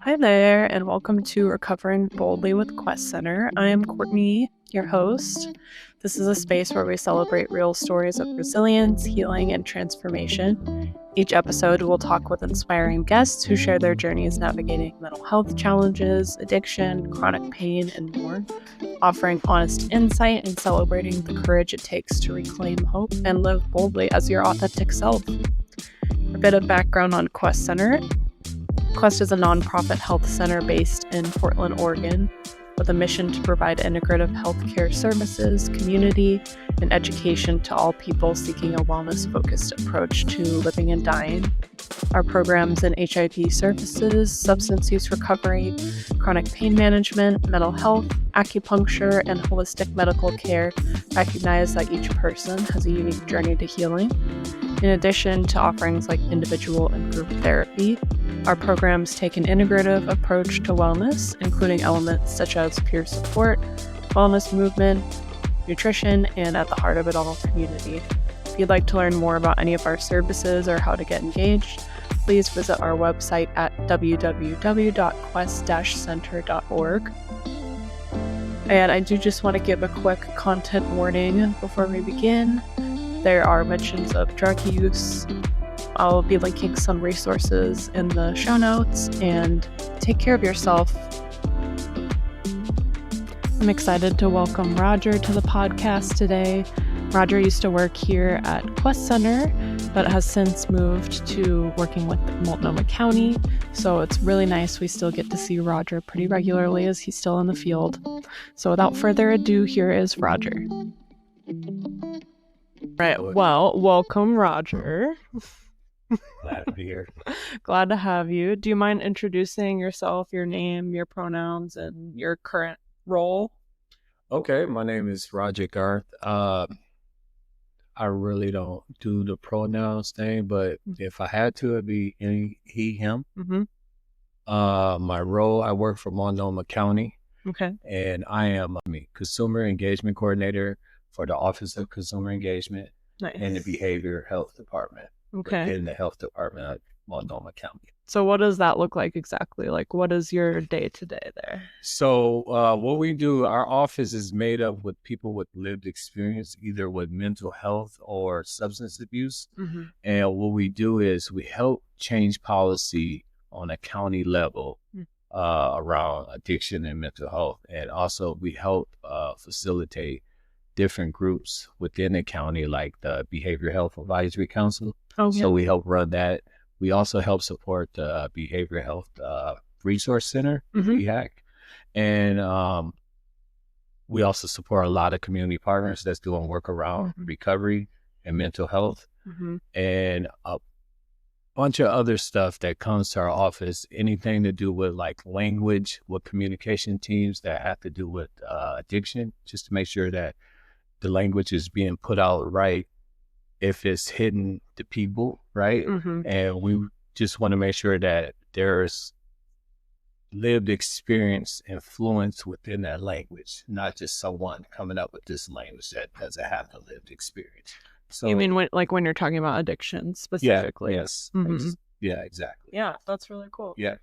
Hi there, and welcome to Recovering Boldly with Quest Center. I am Courtney, your host. This is a space where we celebrate real stories of resilience, healing, and transformation. Each episode, we'll talk with inspiring guests who share their journeys navigating mental health challenges, addiction, chronic pain, and more, offering honest insight and celebrating the courage it takes to reclaim hope and live boldly as your authentic self. A bit of background on Quest Center. Quest is a nonprofit health center based in Portland, Oregon, with a mission to provide integrative healthcare services, community, and education to all people seeking a wellness-focused approach to living and dying. Our programs in HIV services, substance use recovery, chronic pain management, mental health, acupuncture, and holistic medical care recognize that each person has a unique journey to healing. In addition to offerings like individual and group therapy, our programs take an integrative approach to wellness, including elements such as peer support, wellness movement, nutrition, and at the heart of it all, community. If you'd like to learn more about any of our services or how to get engaged, please visit our website at www.quest-center.org. And I do just want to give a quick content warning before we begin. There are mentions of drug use. I'll be linking some resources in the show notes, and take care of yourself. I'm excited to welcome Roger to the podcast today. Roger used to work here at Quest Center, but has since moved to working with Multnomah County. So it's really nice we still get to see Roger pretty regularly as he's still in the field. So without further ado, here is Roger. Right. Well, welcome, Roger. Glad to be here. Glad to have you. Do you mind introducing yourself, your name, your pronouns, and your current role? Okay, my name is Roger Garth. I really don't do the pronouns thing, but if I had to, it'd be any, he, him. Mm-hmm. My role, I work for Multnomah County. Okay. And I am Consumer Engagement Coordinator for the Office of Consumer Engagement. Nice. And the Behavioral Health Department. Okay. In the Health Department of Multnomah County. So what does that look like exactly? Like, what is your day-to-day there? So what we do, our office is made up with people with lived experience, either with mental health or substance abuse. Mm-hmm. And what we do is we help change policy on a county level around addiction and mental health. And also we help facilitate different groups within the county, like the Behavioral Health Advisory Council. Okay. So we help run that. We also help support the Behavioral Health Resource Center, BHAC. And we also support a lot of community partners that's doing work around recovery and mental health, and a bunch of other stuff that comes to our office, anything to do with like language, with communication teams that have to do with addiction, just to make sure that the language is being put out right if it's hitting the people, right? And we just want to make sure that there's lived experience influence within that language, not just someone coming up with this language that doesn't have the lived experience. So you mean when you're talking about addiction specifically? Yeah, yes. Yeah, exactly. Yeah, that's really cool. Yeah.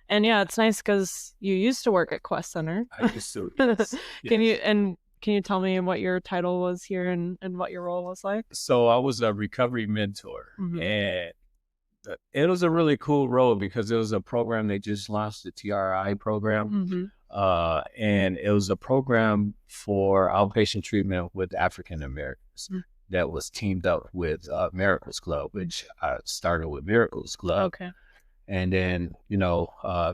And yeah, it's nice because you used to work at Quest Center. I used to, yes. Can you tell me what your title was here and what your role was like? So I was a recovery mentor, and it was a really cool role because it was a program they just launched, the TRI program. And it was a program for outpatient treatment with African Americans that was teamed up with Miracles Club, which I started with Miracles Club. Okay. And then,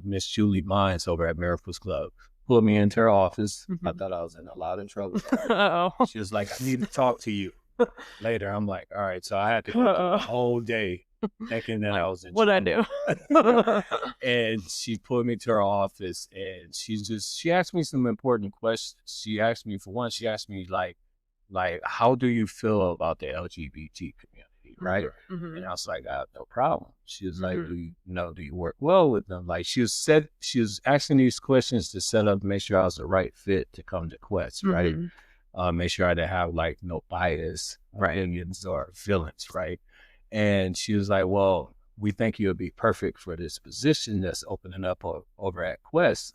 Miss Julie Mines over at Miracles Club pulled me into her office. I thought I was in a lot of trouble. She was like, I need to talk to you later. I'm like, all right. So I had to go the whole day thinking that I was in What'd I do? And she pulled me to her office, and she asked me some important questions. She asked me, for one, like, how do you feel about the LGBT community, right? And I was like, I have no problem. She was like, do you work well with them? Like, she was asking these questions to set up, make sure I was the right fit to come to Quest, right? Make sure I didn't have like no bias, opinions or feelings, right? And she was like, well, we think you'll be perfect for this position that's opening up over at Quest.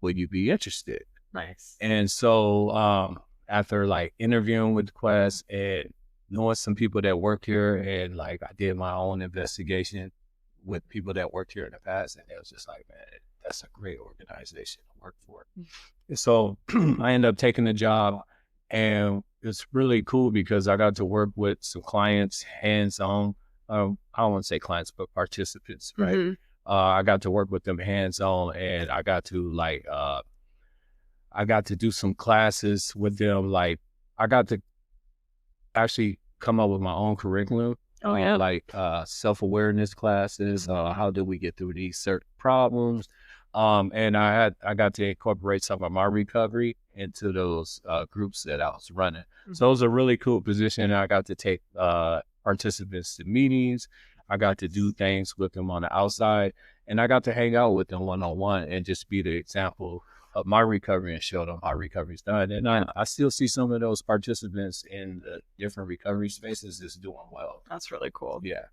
Would you be interested? Nice. And so after like interviewing with Quest and knowing some people that work here, and like I did my own investigation with people that worked here in the past, and it was just like, man, that's a great organization to work for. And so I ended up taking the job, and it's really cool because I got to work with some clients hands-on. I don't want to say clients, but participants, right? I got to work with them hands-on, and I got to do some classes with them. Like I got to actually come up with my own curriculum. Like self-awareness classes. How do we get through these certain problems? And I got to incorporate some of my recovery into those groups that I was running. So it was a really cool position. I got to take participants to meetings. I got to do things with them on the outside, and I got to hang out with them one-on-one and just be the example of my recovery and show them how recovery's done. And I still see some of those participants in the different recovery spaces is doing well. That's really cool. Yeah.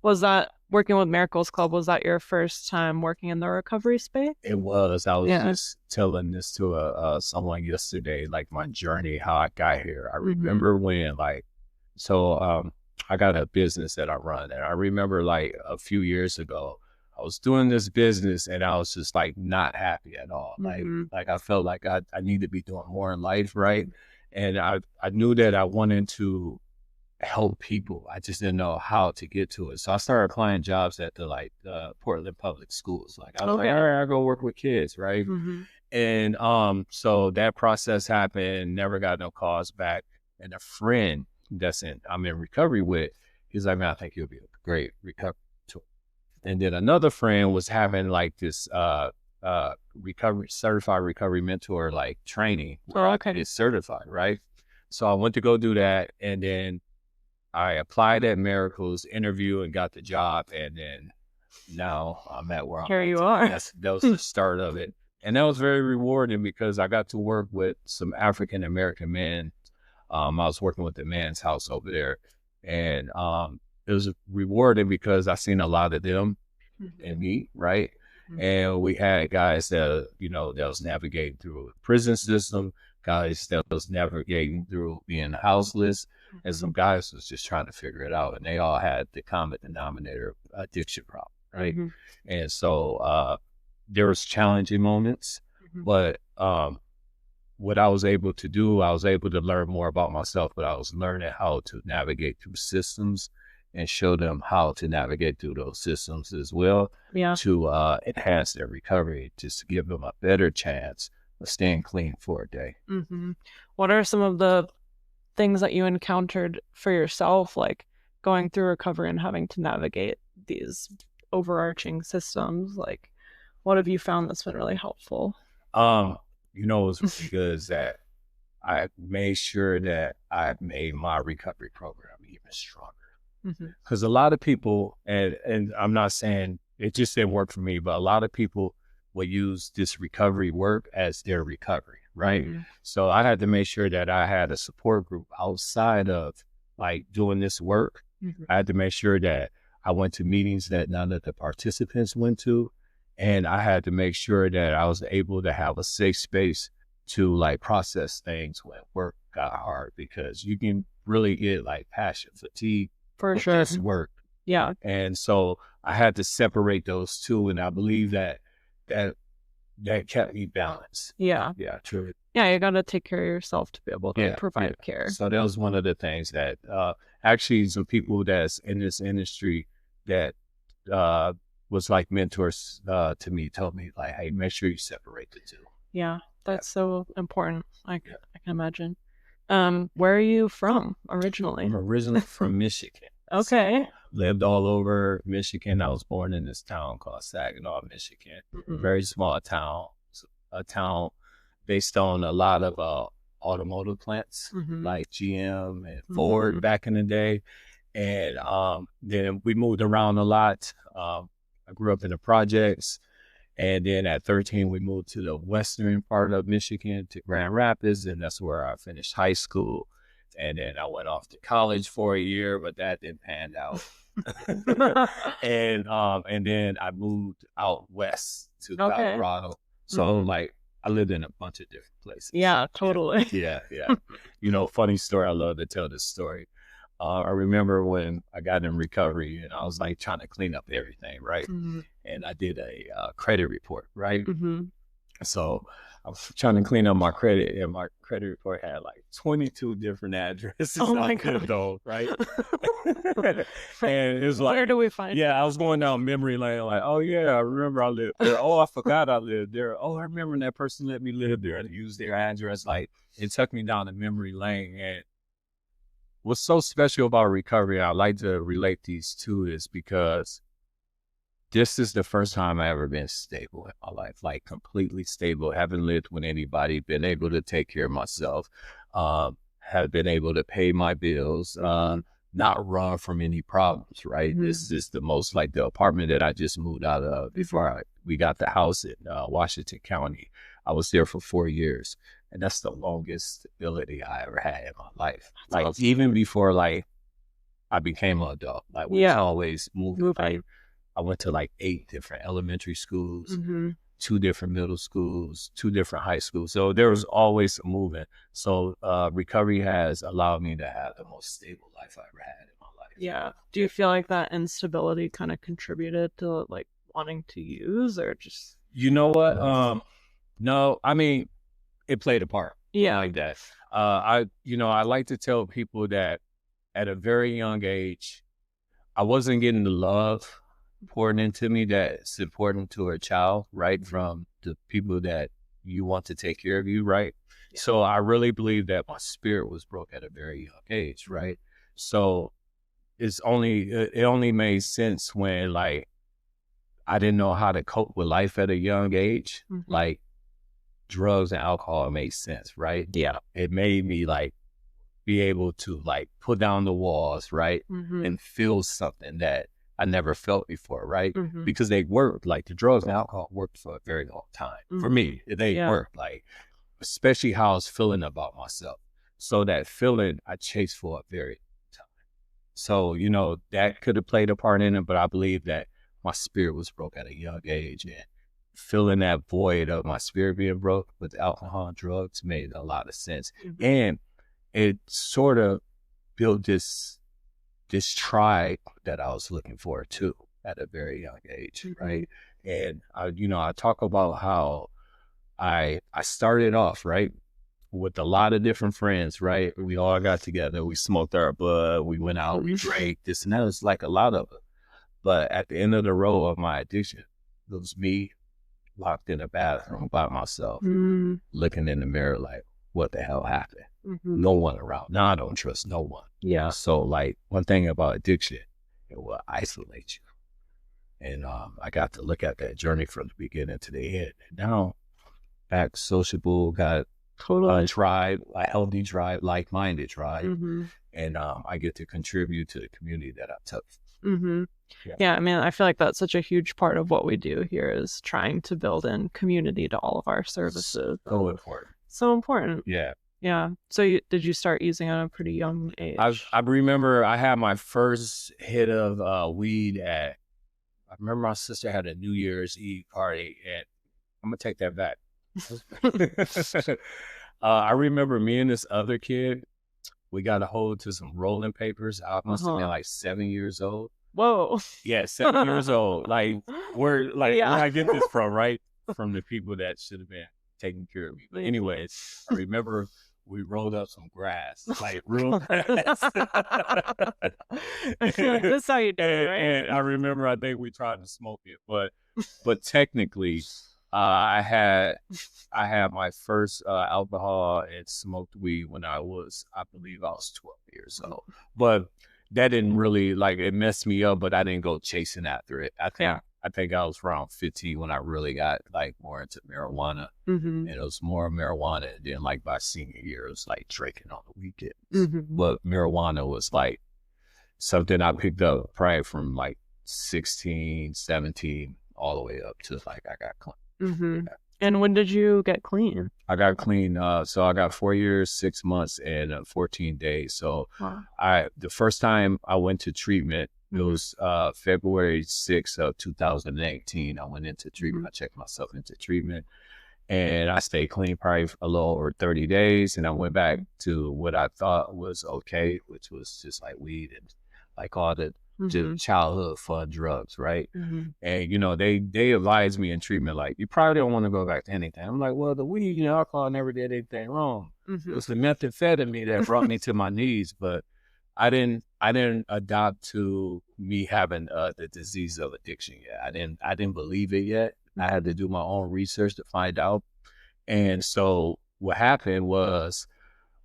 Was that working with Miracles Club? Was that your first time working in the recovery space? It was. I was just telling this to someone yesterday, like my journey, how I got here. I remember when I got a business that I run, and I remember like a few years ago, I was doing this business and I was just like not happy at all. Like I felt like I need to be doing more in life, right? And I knew that I wanted to help people. I just didn't know how to get to it. So I started applying jobs at the Portland public schools. Like I was like, all right, I'll go work with kids, right? And so that process happened, never got no calls back. And a friend I'm in recovery with, he's like, man, I think you'll be a great recovery tool. And then another friend was having like this certified recovery mentor like training. It's certified, right? So I went to go do that, and then I applied at Miracles, interview, and got the job, and then now I'm at where I'm here. You are. That was the start of it, and that was very rewarding because I got to work with some African American men. I was working with the man's house over there, and it was rewarding because I seen a lot of them in me, right? And we had guys that that was navigating through the prison system, guys that was navigating through being houseless, and some guys was just trying to figure it out, and they all had the common denominator addiction problem, right? And so there was challenging moments, but what I was able to do, I was able to learn more about myself, but I was learning how to navigate through systems and show them how to navigate through those systems as well to enhance their recovery, just to give them a better chance of staying clean for a day. What are some of the things that you encountered for yourself, like going through recovery and having to navigate these overarching systems? Like, what have you found that's been really helpful? What's really good is that I made sure that I made my recovery program even stronger. Because a lot of people, and I'm not saying it just didn't work for me, but a lot of people will use this recovery work as their recovery, right? So I had to make sure that I had a support group outside of like doing this work. I had to make sure that I went to meetings that none of the participants went to. And I had to make sure that I was able to have a safe space to like process things when work got hard, because you can really get like passion fatigue for sure. This work. Yeah. And so I had to separate those two. And I believe that kept me balanced. Yeah. Yeah, true. Yeah, you got to take care of yourself to be able to provide care. So that was one of the things that actually some people that's in this industry that was like mentors to me, told me like, hey, make sure you separate the two. Yeah, that's so important. I can imagine. Where are you from originally? I'm originally from Michigan. Okay. So, lived all over Michigan. I was born in this town called Saginaw, Michigan. Very small town. A town based on a lot of automotive plants like GM and Ford back in the day. And then we moved around a lot. I grew up in the projects, and then at 13, we moved to the western part of Michigan, to Grand Rapids, and that's where I finished high school. And then I went off to college for a year, but that didn't pan out. And then I moved out west to Colorado. So like I lived in a bunch of different places. Yeah, totally. Yeah. Funny story. I love to tell this story. I remember when I got in recovery and I was like trying to clean up everything, right? And I did a credit report, right? So I was trying to clean up my credit, and my credit report had like 22 different addresses. Oh my God. Though, right? And it's like, where do we find? Yeah, I was going down memory lane, like, oh yeah, I remember I lived there. Oh, I forgot I lived there. Oh, I remember that person let me live there and use their address. Like, it took me down the memory lane. And what's so special about recovery, I like to relate these two, is because this is the first time I ever been stable in my life, like completely stable. Haven't lived with anybody, been able to take care of myself, have been able to pay my bills, not run from any problems, right? This is the most, like, the apartment that I just moved out of before we got the house in Washington County. I was there for 4 years, and that's the longest stability I ever had in my life. That's like awesome. Even before, like, I became an adult, like, we always moving. Like, I went to like 8 different elementary schools, 2 different middle schools, 2 different high schools. So there was always some movement. So recovery has allowed me to have the most stable life I ever had in my life. Yeah. Do you feel like that instability kind of contributed to like wanting to use, or just? You know what? No, I mean, it played a part. Yeah. Like that. I like to tell people that at a very young age, I wasn't getting the love poured into me that's important to a child, right? From the people that you want to take care of you, right? Yeah. So I really believe that my spirit was broke at a very young age, right? So it only made sense when, like, I didn't know how to cope with life at a young age. Like, drugs and alcohol made sense, right? Yeah. It made me, like, be able to, like, put down the walls, right? And feel something that I never felt before, right? Because they worked, like, the drugs and alcohol worked for a very long time. For me, they worked, like, especially how I was feeling about myself. So that feeling I chased for a very long time. So, that could have played a part in it, but I believe that my spirit was broke at a young age, and filling that void of my spirit being broke with alcohol and drugs made a lot of sense. And it sort of built this tribe that I was looking for too at a very young age, right? And I talk about how I started off, right, with a lot of different friends, right? We all got together, we smoked our bud, we went out, we drank, this and that. Was like a lot of it. But at the end of the road of my addiction, it was me locked in a bathroom by myself, looking in the mirror like, what the hell happened? No one around. Now I don't trust no one. Yeah. So, like, one thing about addiction, it will isolate you. And I got to look at that journey from the beginning to the end. And now, back sociable, got a tribe, a healthy tribe, like-minded tribe. And I get to contribute to the community that I touch. Yeah, I mean, I feel like that's such a huge part of what we do here, is trying to build in community to all of our services. So important. So important. Yeah. Yeah. So did you start using at a pretty young age? I remember I had my first hit of weed I remember my sister had a New Year's Eve party, and I'm going to take that back. I remember me and this other kid, we got a hold to some rolling papers. I must have been like 7 years old. Whoa. Yeah, 7 years old. Like, where I get this from, right? From the people that should have been taking care of me. But anyways, I remember we rolled up some grass, like real grass. That's how you do it, right? And I remember, I think we tried to smoke it, but technically, I had my first alcohol and smoked weed when I believe I was 12 years old. But that didn't really, like, it messed me up, but I didn't go chasing after it. I think I was around 15 when I really got, like, more into marijuana. And it was more marijuana. And then, like, by senior year, it was like drinking on the weekends. But marijuana was like something I picked up probably from like 16, 17, all the way up to, like, I got clean. And when did you get clean? I got clean. So I got 4 years, 6 months, and 14 days. So Wow. the first time I went to treatment, it was February 6th of 2018. I went into treatment. I checked myself into treatment, and I stayed clean probably a little over 30 days. And I went back to what I thought was okay, which was just like weed and like all the childhood fun drugs, right? And you know, they advised me in treatment like, you probably don't want to go back to anything. I'm like, well, the weed and alcohol never did anything wrong. It was the methamphetamine that brought me to my knees, but I didn't adopt to me having the disease of addiction yet. I didn't believe it yet. I had to do my own research to find out. And so what happened was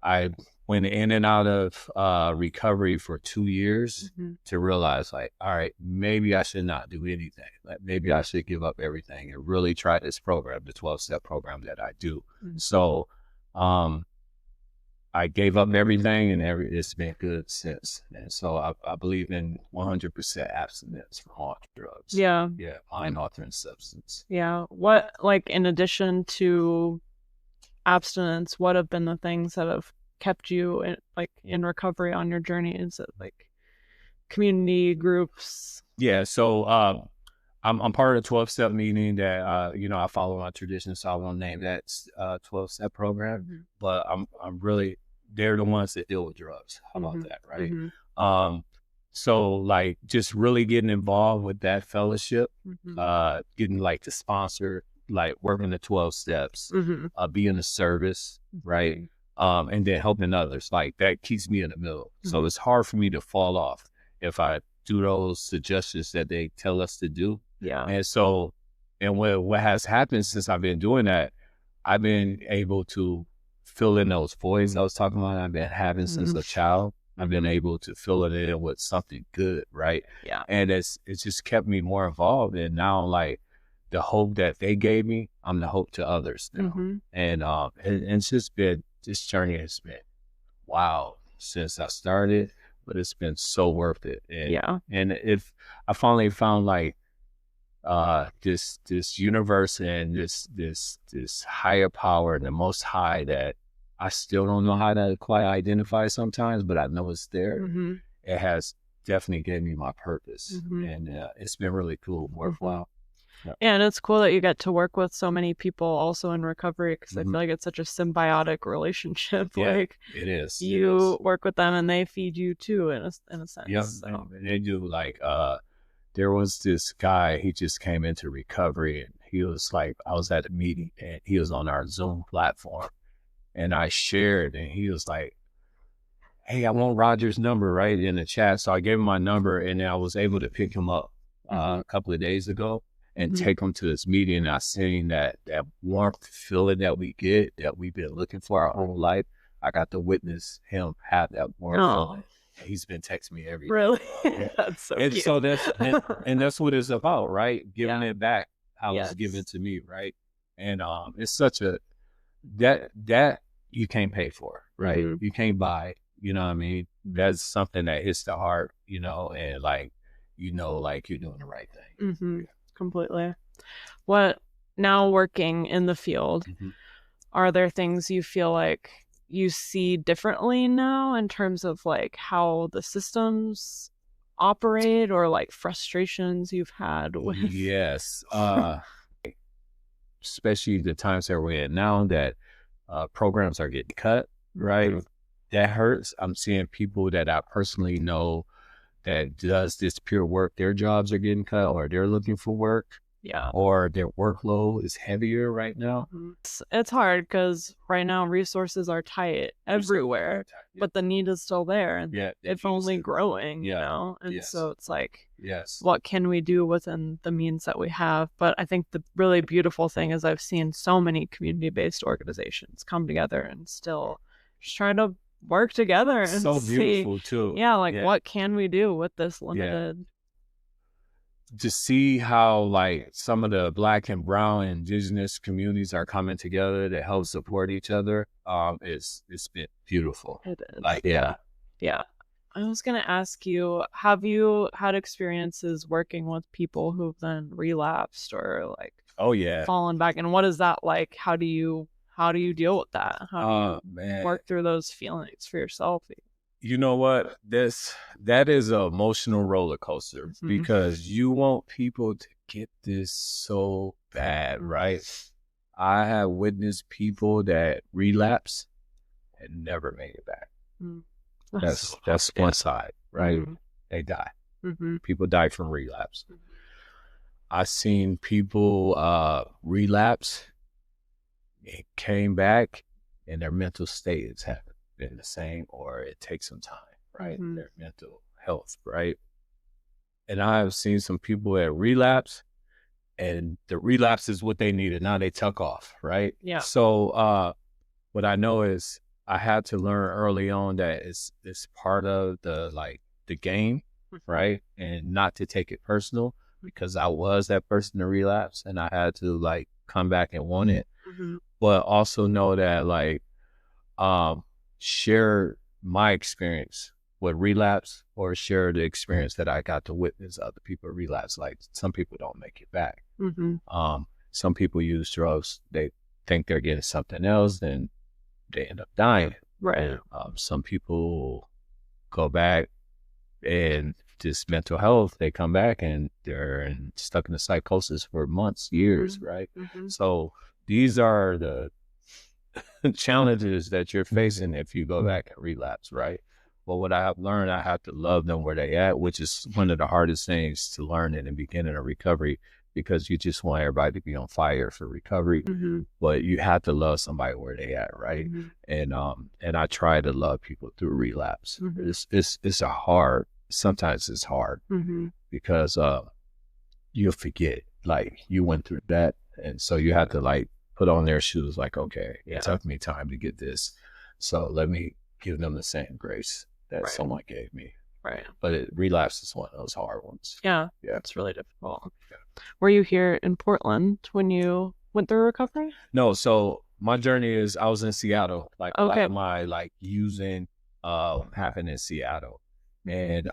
I went in and out of recovery for 2 years to realize like, all right, maybe I should not do anything. Like maybe I should give up everything and really try this program, the 12-step program that I do. So I gave up everything, and it's been good since. And so I believe in 100% abstinence from all drugs. Yeah. Yeah. Mind-altering substance. Yeah. What, like, in addition to abstinence, what have been the things that have kept you in recovery on your journey? Is it like community groups? Yeah. So I'm part of the 12-step meeting that you know, I follow my tradition, so I won't name that 12-step program. But I'm really, they're the ones that deal with drugs. How about that, right? So like just really getting involved with that fellowship, getting like the sponsor, like working the 12 steps, being a service, right? And then helping others, like that keeps me in the middle. So it's hard for me to fall off if I do those suggestions that they tell us to do. Yeah. And so, and what has happened since I've been doing that, I've been able to fill in those voids I was talking about. I've been having since a child. I've been able to fill it in with something good, right? Yeah. And it's just kept me more involved. And now, like, the hope that they gave me, I'm the hope to others now. And it's just been, this journey has been wow since I started, but it's been so worth it. And, and if I finally found like this universe and this higher power, the Most High, that I still don't know how to quite identify sometimes, but I know it's there. It has definitely given me my purpose, and it's been really cool, worthwhile. Yeah, and it's cool that you get to work with so many people also in recovery, because I feel like it's such a symbiotic relationship. Yeah, like it is. You work with them and they feed you too, in a sense. Yeah, so. And they do. Like there was this guy, he just came into recovery, and he was like, I was at a meeting and he was on our Zoom platform, and I shared, and he was like, hey, I want Roger's number, right, in the chat. So I gave him my number, and I was able to pick him up a couple of days ago and take him to this meeting. And I seen that warmth feeling that we get, that we've been looking for our whole life. I got to witness him have that warmth feeling. He's been texting me every day. Really? That's so and cute. So that's what it's about, right? Giving it back how it's given to me, right? And it's such a that you can't pay for, right? You can't buy, you know what I mean? That's something that hits the heart, you know, and like like you're doing the right thing. Completely. What, now working in the field, are there things you feel like you see differently now in terms of like how the systems operate, or like frustrations you've had with? Yes. Especially the times that we're in now, that programs are getting cut, right? That hurts. I'm seeing people that I personally know that does this pure work, their jobs are getting cut, or they're looking for work, or their workload is heavier right now. It's hard because right now resources are tight everywhere, but the need is still there, and it's only growing, you know? And so it's like, what can we do within the means that we have? But I think the really beautiful thing is I've seen so many community-based organizations come together and still just try to work together and so beautiful too. What can we do with this limited? To see how like some of the Black and brown indigenous communities are coming together to help support each other, it's been beautiful. It is. Like I was gonna ask you, have you had experiences working with people who've then relapsed or like Oh yeah. fallen back. And what is that like? How do you deal with that? How do you work through those feelings for yourself? You know what? That is an emotional roller coaster because you want people to get this so bad, right? I have witnessed people that relapse and never made it back. That's one side, right? They die. People die from relapse. I've seen people relapse and came back and their mental state has been the same, or it takes some time, right? Their mental health, right? And I've seen some people that relapse and the relapse is what they needed. Now they tuck off, right? Yeah. So what I know is I had to learn early on that it's part of the game, right? And not to take it personal, because I was that person to relapse and I had to like come back and want it. But also know that like share my experience with relapse, or share the experience that I got to witness other people relapse. Like some people don't make it back. Some people use drugs. They think they're getting something else, then they end up dying. Right. Some people go back and just mental health, they come back and they're stuck in a psychosis for months, years, right? So these are the challenges that you're facing if you go back and relapse, right? But what I have learned, I have to love them where they at, which is one of the hardest things to learn in the beginning of recovery, because you just want everybody to be on fire for recovery, but you have to love somebody where they at, right? And I try to love people through relapse. It's a hard, sometimes it's hard because you'll forget, like you went through that, and so you have to like put on their shoes, like, okay, it took me time to get this, so let me give them the same grace that someone gave me. Right. But relapse is one of those hard ones. Yeah. It's really difficult. Were you here in Portland when you went through recovery? No, so my journey is, I was in Seattle. Like a lot of my like using happened in Seattle. And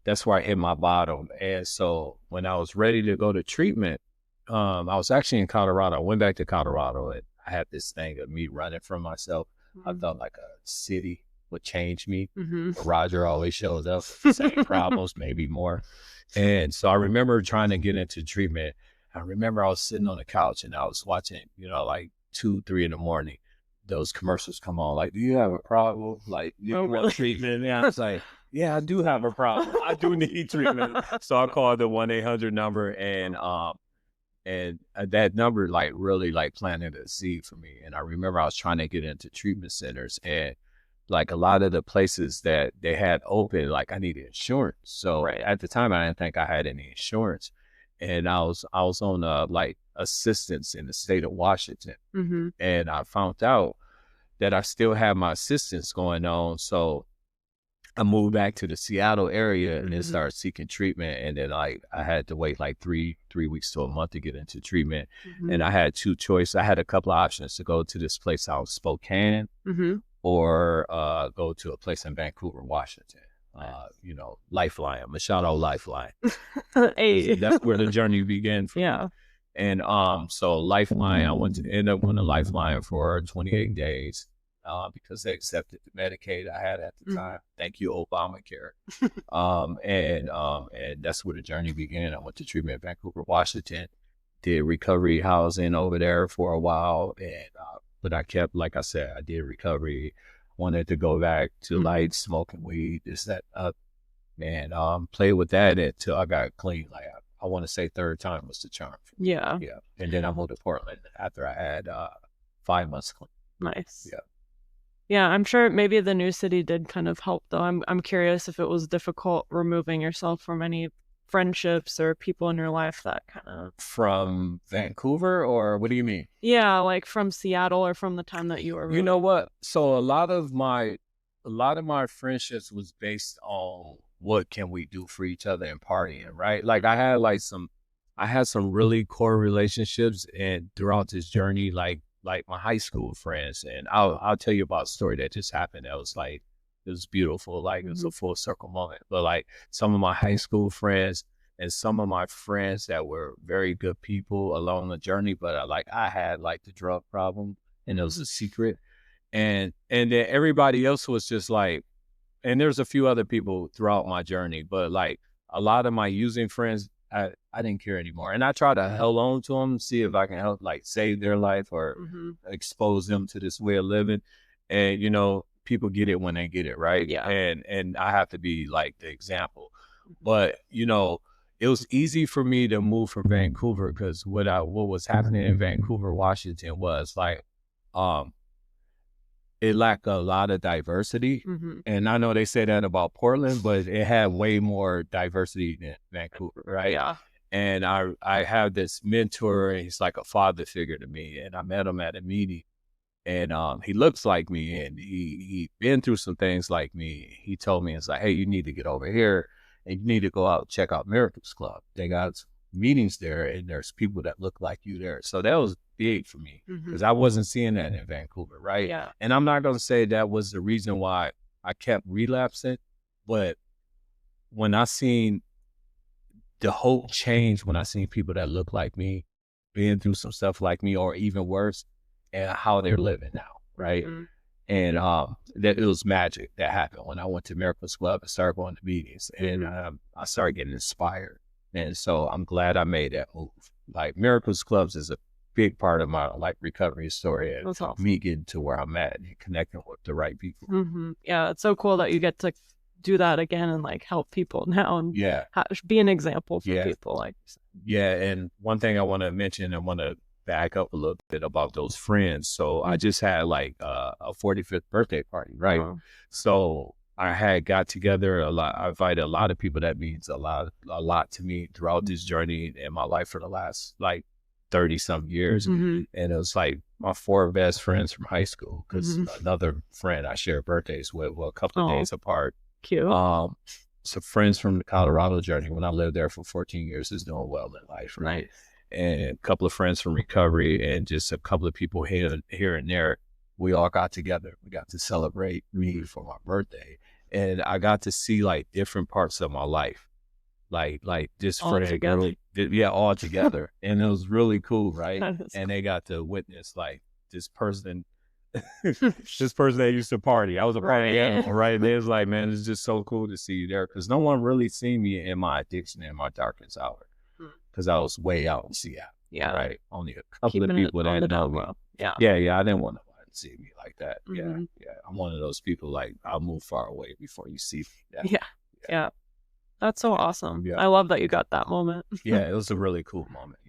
that's where I hit my bottom. And so when I was ready to go to treatment, I was actually in Colorado. I went back to Colorado and I had this thing of me running from myself. I felt like a city would change me. Roger always shows up, same problems, maybe more. And so I remember trying to get into treatment. I remember I was sitting on the couch and I was watching, like 2, 3 in the morning, those commercials come on, like, do you have a problem? Like, you want treatment? And I was like, yeah, I do have a problem. I do need treatment. So I called the 1-800 number, and that number like really like planted a seed for me. And I remember I was trying to get into treatment centers, and like a lot of the places that they had open, like I needed insurance. So at the time I didn't think I had any insurance. And I was on like assistance in the state of Washington. And I found out that I still had my assistance going on. So I moved back to the Seattle area and then started seeking treatment. And then I had to wait like three weeks to a month to get into treatment. And I had 2 choices. I had a couple of options to go to this place out of Spokane, or go to a place in Vancouver, Washington. Lifeline. I'm a shout out Lifeline. Hey. That's where the journey began. And so Lifeline, I end up on a Lifeline for 28 days. Because they accepted the Medicaid I had at the time. Thank you, Obamacare. And that's where the journey began. I went to treatment in Vancouver, Washington, did recovery housing over there for a while. And but I kept, like I said, I did recovery. Wanted to go back to like smoking weed, this, that, and played with that until I got clean. Like I want to say third time was the charm. Yeah. And then I moved to Portland after I had 5 months clean. Nice. Yeah, I'm sure maybe the new city did kind of help, though. I'm curious if it was difficult removing yourself from any friendships or people in your life that kind of... From Vancouver, or what do you mean? Yeah, like from Seattle, or from the time that you were... You know what? So a lot of my friendships was based on what can we do for each other and partying, right? Like I had some really core relationships, and throughout this journey, like my high school friends. And I'll tell you about a story that just happened. That was like, it was beautiful. Like it was a full circle moment. But like some of my high school friends and some of my friends that were very good people along the journey, but I had like the drug problem, and it was a secret. And then everybody else was just like, and there's a few other people throughout my journey, but like a lot of my using friends, I didn't care anymore. And I tried to hold on to them, see if I can help like save their life or expose them to this way of living. And, you know, people get it when they get it, right? Yeah. And I have to be like the example. But, you know, it was easy for me to move from Vancouver because what was happening in Vancouver, Washington was like, it lacked a lot of diversity. And I know they say that about Portland, but it had way more diversity than Vancouver, right? Yeah. And I have this mentor, and he's like a father figure to me. And I met him at a meeting, and he looks like me, and he been through some things like me. He told me, it's like, hey, you need to get over here, and you need to go out, check out Miracles Club. They got meetings there, and there's people that look like you there. So that was big for me because I wasn't seeing that in Vancouver, right? Yeah. And I'm not going to say that was the reason why I kept relapsing, but when I seen the hope change, when I seen people that look like me, being through some stuff like me, or even worse, and how they're living now, right? And that it was magic that happened when I went to Miracles Club and started going to meetings, and I started getting inspired. And so I'm glad I made that move. Like Miracles Clubs is a big part of my like recovery story, and That's awesome. me getting to where I'm at and connecting with the right people. Yeah, it's so cool that you get to do that again and like help people now and be an example for people. Like, and one thing I want to mention, I want to back up a little bit about those friends. So I just had like a 45th birthday party, right? So I had got together a lot. I invited a lot of people. That means a lot to me throughout this journey in my life for the last like 30 some years. And it was like my 4 best friends from high school, because another friend I share birthdays with, well, a couple of days apart. Cute. So friends from the Colorado journey, when I lived there for 14 years, is doing well in life, right? And a couple of friends from recovery, and just a couple of people here and there. We all got together. We got to celebrate me for my birthday. And I got to see like different parts of my life. Like this friend, all together. And it was really cool, right? And they got to witness like this person, this person that used to party. I was a party animal, right? And it was like, man, it's just so cool to see you there, because no one really seen me in my addiction in my darkest hour, because I was way out in Seattle. Right? Only a couple of people that know me. I didn't want nobody to see me like that. I'm one of those people, like, I'll move far away before you see me. That's so awesome. I love that you got that moment. It was a really cool moment.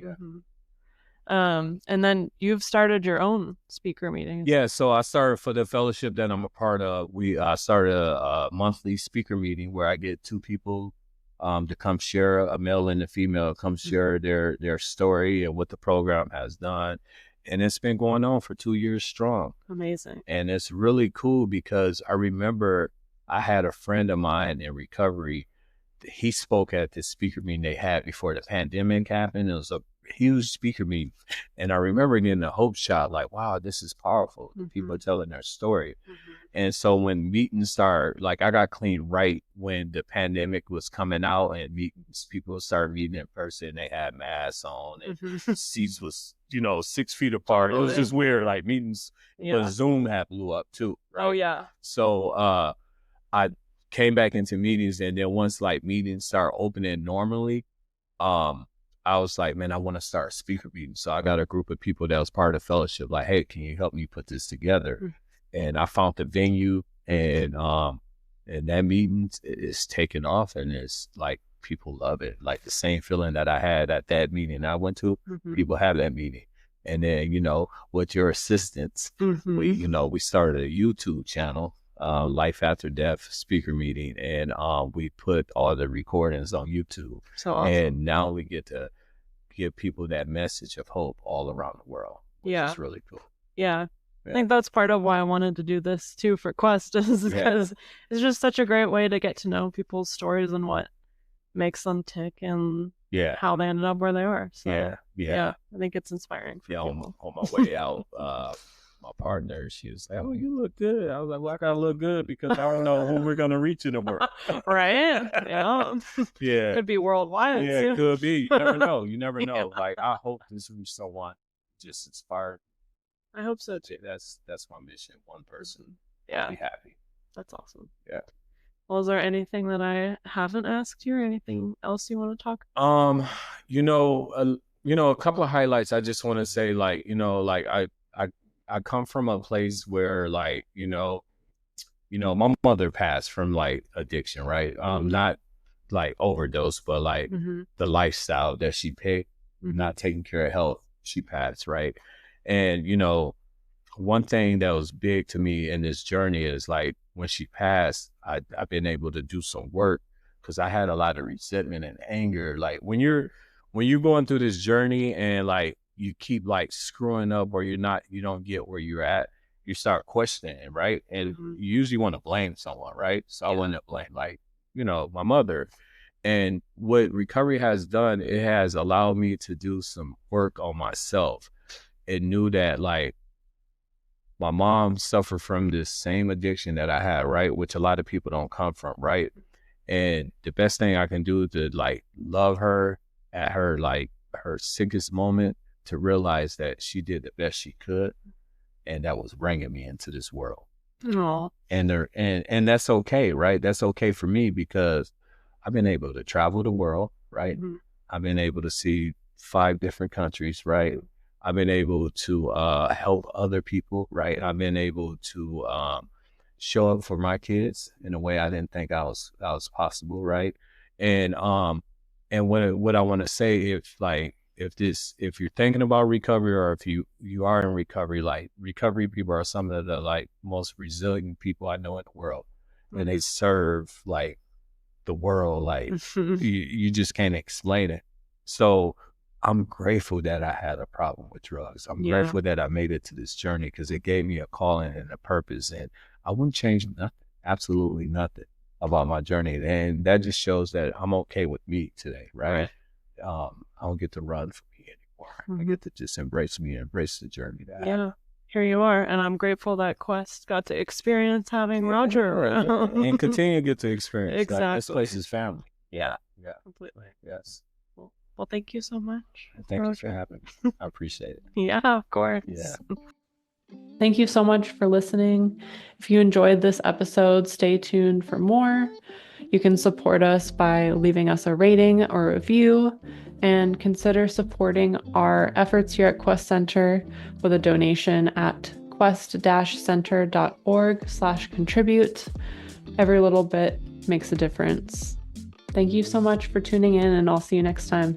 And then you've started your own speaker meetings. So I started, for the fellowship that I'm a part of, I started a monthly speaker meeting where I get 2 people to come share, a male and a female, come share their story and what the program has done. And it's been going on for 2 years strong. Amazing. And it's really cool, because I remember I had a friend of mine in recovery. He spoke at this speaker meeting they had before the pandemic happened. It was a huge speaker meeting. And I remember getting a hope shot, like, wow, this is powerful. People are telling their story. And so when meetings started, like, I got clean right when the pandemic was coming out, and meetings, people started meeting in person. They had masks on, and seats was, 6 feet apart. It was just weird, like meetings. But Zoom had blew up too. Right? So I came back into meetings, and then once like meetings start opening normally, I was like, man, I want to start a speaker meeting. So I got a group of people that was part of the fellowship, like, hey, can you help me put this together? And I found the venue, and that meeting is taking off, and it's like, people love it. Like the same feeling that I had at that meeting I went to, people have that meeting. And then, with your assistance, we started a YouTube channel, Life After Death speaker meeting, and we put all the recordings on YouTube. So awesome. And now we get to give people that message of hope all around the world, which is really cool. I think that's part of why I wanted to do this too for Quest, is because it's just such a great way to get to know people's stories and what makes them tick, and how they ended up where they are. So I think it's inspiring for people. On my way out, my partner. She was like, "Oh, you look good." I was like, "Well, I gotta look good because I don't know who we're gonna reach in the world." Right? Yeah. Yeah. Could be worldwide. Yeah, too. it could be. You never know. You never know. Yeah. Like, I hope this reach someone just inspired. I hope so too. That's my mission. One person. Yeah. I'll be happy. That's awesome. Yeah. Well, is there anything that I haven't asked you or anything else you want to talk? A couple of highlights I just want to say, like, like I come from a place where, like, my mother passed from like addiction, right? Not like overdose, but like the lifestyle that she picked, not taking care of health, she passed, right? And one thing that was big to me in this journey is, like, when she passed, I've been able to do some work because I had a lot of resentment and anger. Like, when you're going through this journey and like you keep like screwing up, or you don't get where you're at, you start questioning, right? And you usually want to blame someone, right? So I want to blame, like, my mother. And what recovery has done, it has allowed me to do some work on myself, and knew that, like, my mom suffered from this same addiction that I had, right? Which a lot of people don't come from, right? And the best thing I can do to like love her at her, like, her sickest moment, to realize that she did the best she could, and that was bringing me into this world. Aww. And that's okay, right? That's okay for me because I've been able to travel the world, right? I've been able to see 5 different countries, right? I've been able to help other people, right? I've been able to show up for my kids in a way I didn't think I was possible, right? And what I want to say, if you're thinking about recovery, or if you are in recovery, like, recovery people are some of the like most resilient people I know in the world, and they serve like the world, like you just can't explain it. So I'm grateful that I had a problem with drugs. I'm grateful that I made it to this journey because it gave me a calling and a purpose, and I wouldn't change nothing, absolutely nothing about my journey. And that just shows that I'm okay with me today, right? I don't get to run from me anymore. I get to just embrace me and embrace the journey that I have. Here you are, and I'm grateful that Quest got to experience having Roger and continue to get to experience. Exactly. Like, this place is family. Yeah, Completely. Yes. Well, thank you so much. Thank you for having me. I appreciate it. Yeah, of course. Yeah. Thank you so much for listening. If you enjoyed this episode, stay tuned for more. You can support us by leaving us a rating or a review, and consider supporting our efforts here at Quest Center with a donation at quest-center.org/contribute. Every little bit makes a difference. Thank you so much for tuning in, and I'll see you next time.